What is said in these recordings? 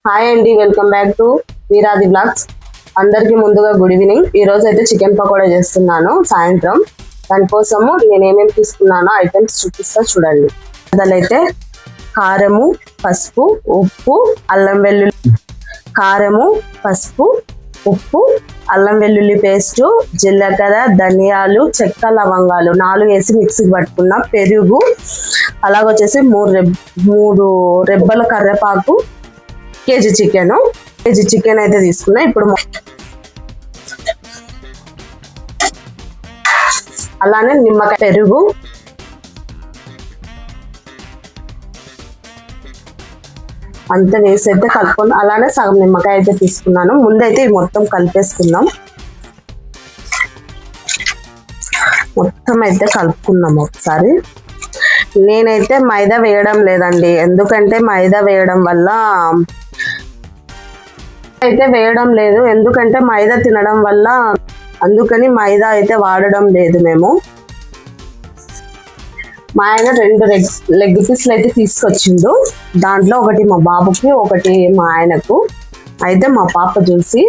Hi అండి, welcome back to వీరాది blogs. అందరికీ ముందుగా గుడ్ ఈవినింగ్. ఈ రోజు అయితే చికెన్ పకోడా చేస్తున్నాను సాయంత్రం. దానికోసము నేను ఏమేమి తీసుకున్నానో ఐటమ్స్ చూపిస్తా చూడండి. అదైతే కారము, పసుపు, ఉప్పు, అల్లం వెల్లుల్లి, కారము, పసుపు, ఉప్పు, అల్లం వెల్లుల్లి పేస్టు, జీలకర్ర, ధనియాలు, చెక్క, లవంగాలు 4 వేసి మిక్సీకి పట్టుకున్న, పెరుగు, అలాగొచ్చేసి 3 రెబ్బల కర్రేపాకు, కేజీ చికెన్ అయితే తీసుకున్నా. ఇప్పుడు అలానే నిమ్మకాయ, పెరుగు, అంత వేసి అయితే కలుపుకొని, అలానే సగం నిమ్మకాయ అయితే తీసుకున్నాను. ముందైతే ఈ మొత్తం కలిపేసుకుందాం. మొత్తం అయితే కలుపుకున్నాం ఒకసారి. నేనైతే మైదా వేయడం లేదండి, ఎందుకంటే మైదా వేయడం వల్ల ఎందుకంటే మైదా తినడం వల్ల, అందుకని మైదా అయితే వాడడం లేదు మేము. మా ఆయన 2 లెగ్ పీస్లు అయితే తీసుకొచ్చిండు. దాంట్లో ఒకటి మా బాబుకి, ఒకటి మా ఆయనకు. అయితే మా పాప చూసి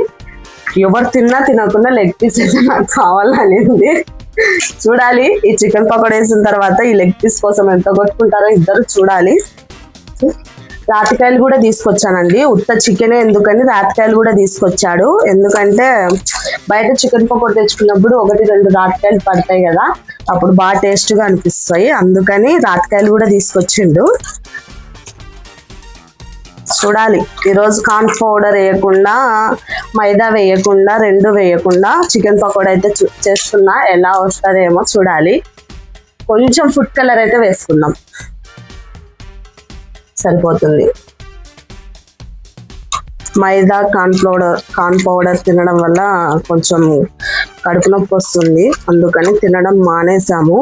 ఎవరు తినకుండా లెగ్ పీస్ అయితే నాకు కావాలనింది. చూడాలి ఈ చికెన్ పకోడా వేసిన తర్వాత ఈ లెగ్ పీస్ కోసం ఎంత కొట్టుకుంటారో ఇద్దరు చూడాలి. రాతికాయలు కూడా తీసుకొచ్చానండి, ఉత్త చికెనే ఎందుకని రాతికాయలు కూడా తీసుకొచ్చాడు. ఎందుకంటే బయట చికెన్ పకోడా తెచ్చుకున్నప్పుడు 1-2 రాతికాయలు పడతాయి కదా, అప్పుడు బాగా టేస్ట్గా అనిపిస్తాయి. అందుకని రాతికాయలు కూడా తీసుకొచ్చిండు. చూడాలి ఈరోజు కార్న్ పౌడర్ వేయకుండా, మైదా వేయకుండా, 2 వేయకుండా చికెన్ పకోడా అయితే చేస్తున్నా. ఎలా వస్తుందేమో చూడాలి. కొంచెం ఫుడ్ కలర్ అయితే వేసుకుందాం, సరిపోతుంది. మైదా, కార్న్ పౌడర్ తినడం వల్ల కొంచెం కడుపు నొప్పి వస్తుంది, అందుకని తినడం మానేసాము.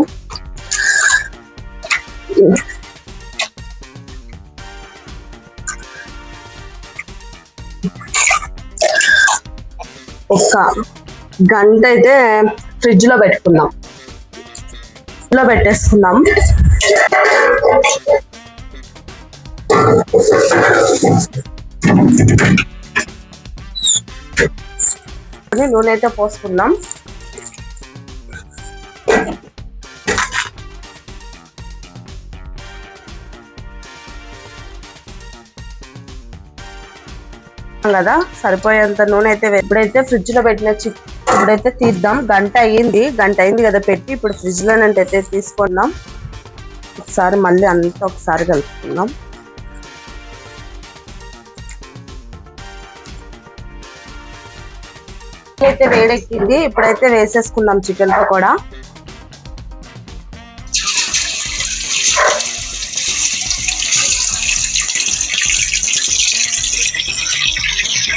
ఒక గంట అయితే ఫ్రిడ్జ్ లో పెట్టేసుకుందాం. నూనె అయితే పోసుకుందాం. కదా సరిపోయేంత నూనె అయితే ఇప్పుడైతే ఫ్రిడ్జ్ లో ఇప్పుడైతే తీద్దాం. గంట అయింది కదా పెట్టి. ఇప్పుడు ఫ్రిడ్జ్ లో అయితే తీసుకుందాం. ఒకసారి మళ్ళీ అంతా ఒకసారి కలుపుకుందాం. అయితే వేడెక్కింది, ఇప్పుడైతే వేసేసుకుందాం చికెన్ పకోడా.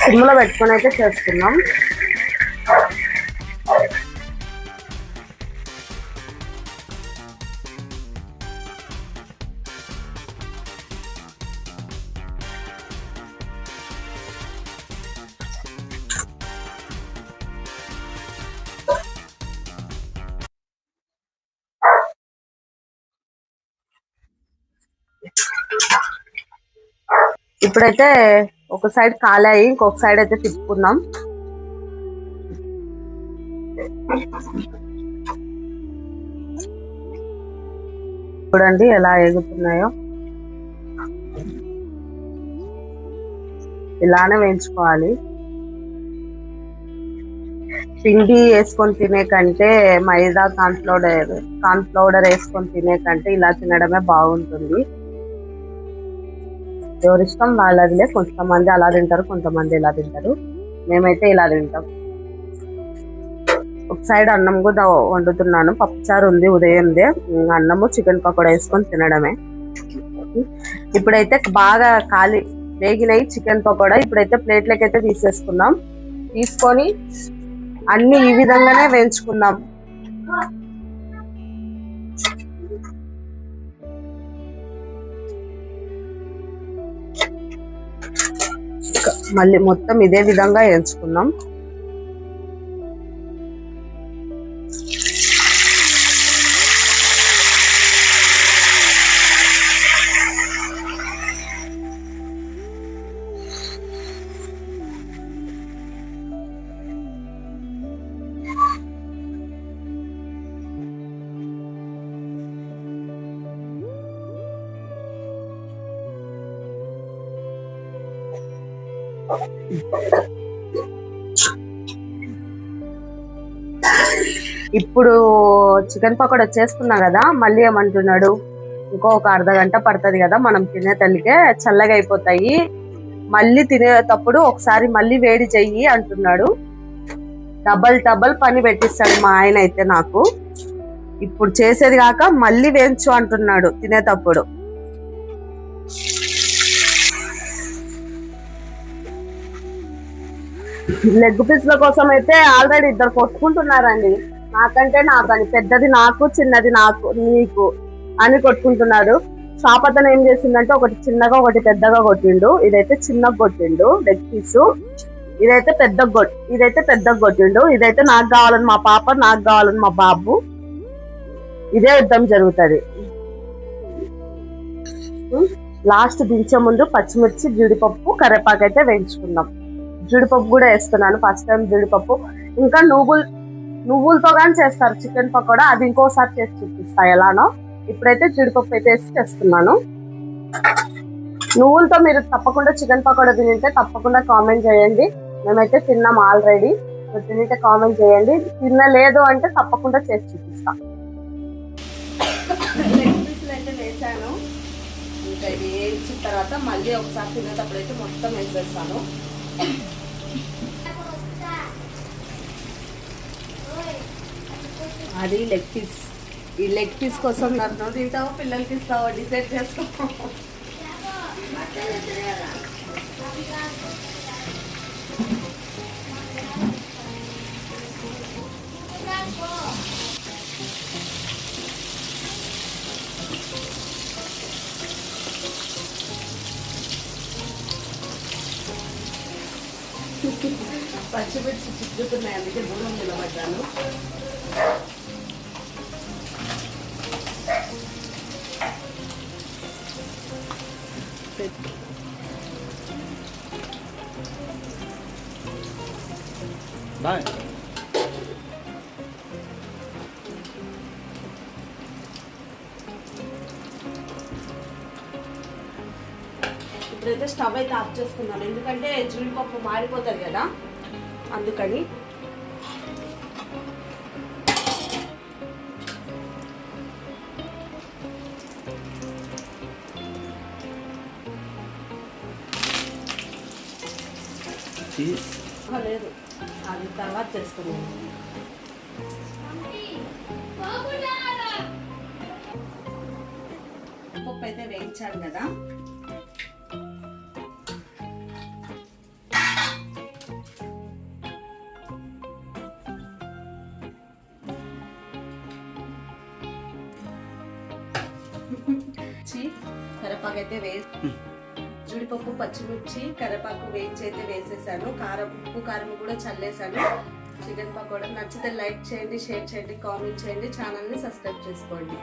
సిమ్లో పెట్టుకొని అయితే చేసుకుందాం. ఇప్పుడైతే ఒక సైడ్ కాలాయి, ఇంకొక సైడ్ అయితే తిప్పుకుందాం. చూడండి ఎలా ఎగుతున్నాయో, ఇలానే వేయించుకోవాలి. పిండి వేసుకొని తినే కంటే, మైదా కార్న్ ఫ్లౌడర్ వేసుకొని తినే కంటే ఇలా తినడమే బాగుంటుంది. ఎవరిష్టం వాళ్ళదిలే. కొంతమంది అలా తింటారు, కొంతమంది ఇలా తింటారు. మేమైతే ఇలా తింటాం. ఒక సైడ్ అన్నం కూడా వండుతున్నాను. పప్పుచారు ఉంది ఉదయందే, అన్నము చికెన్ పకోడా వేసుకొని తినడమే. ఇప్పుడైతే బాగా వేగినాయి చికెన్ పకోడా. ఇప్పుడైతే ప్లేట్లకి అయితే తీసేసుకుందాం. తీసుకొని అన్ని ఈ విధంగానే వేయించుకుందాం. మళ్ళీ మొత్తం ఇదే విధంగా వేయించుకుందాం. ఇప్పుడు చికెన్ పకోడా చేస్తున్నా కదా, మళ్ళీ ఏమంటున్నాడు, ఇంకొక అర్ధగంట పడుతుంది కదా మనం తినే తల్లికే, చల్లగా అయిపోతాయి, మళ్ళీ తినేటప్పుడు ఒకసారి మళ్ళీ వేడి చెయ్యి అంటున్నాడు. డబల్ పని పెట్టిస్తాడు మా ఆయన అయితే నాకు. ఇప్పుడు చేసేది కాక మళ్ళీ వేయించు అంటున్నాడు తినేటప్పుడు. లెగ్ పీస్ల కోసం అయితే ఆల్రెడీ ఇద్దరు కొట్టుకుంటున్నారండి. నాకంటే నా పని పెద్దది నాకు, చిన్నది నాకు, నీకు అని కొట్టుకుంటున్నాడు. షాప్ అతను ఏం చేసిందంటే ఒకటి చిన్నగా ఒకటి పెద్దగా కొట్టిండు. ఇదైతే చిన్నగా కొట్టిండు లెగ్ పీసు. ఇదైతే పెద్దగా కొట్టిండు. ఇదైతే నాకు కావాలని మా పాప, నాకు కావాలని మా బాబు. ఇదే యుద్ధం జరుగుతుంది. లాస్ట్ దించే ముందు పచ్చిమిర్చి, జీడిపప్పు, కరివేపాకు అయితే వేయించుకుందాం. జీడిపప్పు కూడా వేస్తున్నాను, ఫస్ట్ టైం జీడిపప్పు. ఇంకా నువ్వులతో కానీ చేస్తారు చికెన్ పకోడా, అది ఇంకోసారి చేసి చూపిస్తా ఎలానో. ఇప్పుడైతే జీడిపప్పు అయితే వేసి చేస్తున్నాను. నువ్వులతో మీరు తప్పకుండా చికెన్ పకోడా తింటే తప్పకుండా కామెంట్ చేయండి. మేమైతే తిన్నాం ఆల్రెడీ. మీరు తింటే కామెంట్ చేయండి. తినలేదు అంటే తప్పకుండా చేసి చూపిస్తా. లెగ్ పీసులు అయితే వేసాను. ఇంకా ఇది వేసిన తర్వాత మళ్ళీ ఒకసారి తినేటప్పుడు అయితే మొత్తం వేసేస్తాను. అది లెగ్ పీస్. ఈ లెగ్ పీస్ కోసం నన్ను తింటావో పిల్లలకి ఇస్తావో డిసైడ్ చేసుకో. పచ్చిమిర్చి చిక్కుతున్నాయి, అందుకే దూరం నిలబడ్డాను. ఇప్పుడైతే స్టవ్ అయితే ఆఫ్ చేసుకున్నాను, ఎందుకంటే జీడిపప్పు మాడిపోతుంది కదా అందుకని. లేదు, అది తర్వాత చేస్తున్నాను. పప్పు అయితే వేయించాను కదా, కరివేపాకు అయితే జీడిపప్పు, పచ్చిమిర్చి, కరివేపాకు వేయించి అయితే వేసేసాను. ఉప్పు కారం కూడా చల్లేసాను. చికెన్ పకోడా నచ్చితే లైక్ చేయండి, షేర్ చేయండి, కామెంట్ చేయండి, ఛానల్ని సబ్స్క్రైబ్ చేసుకోండి.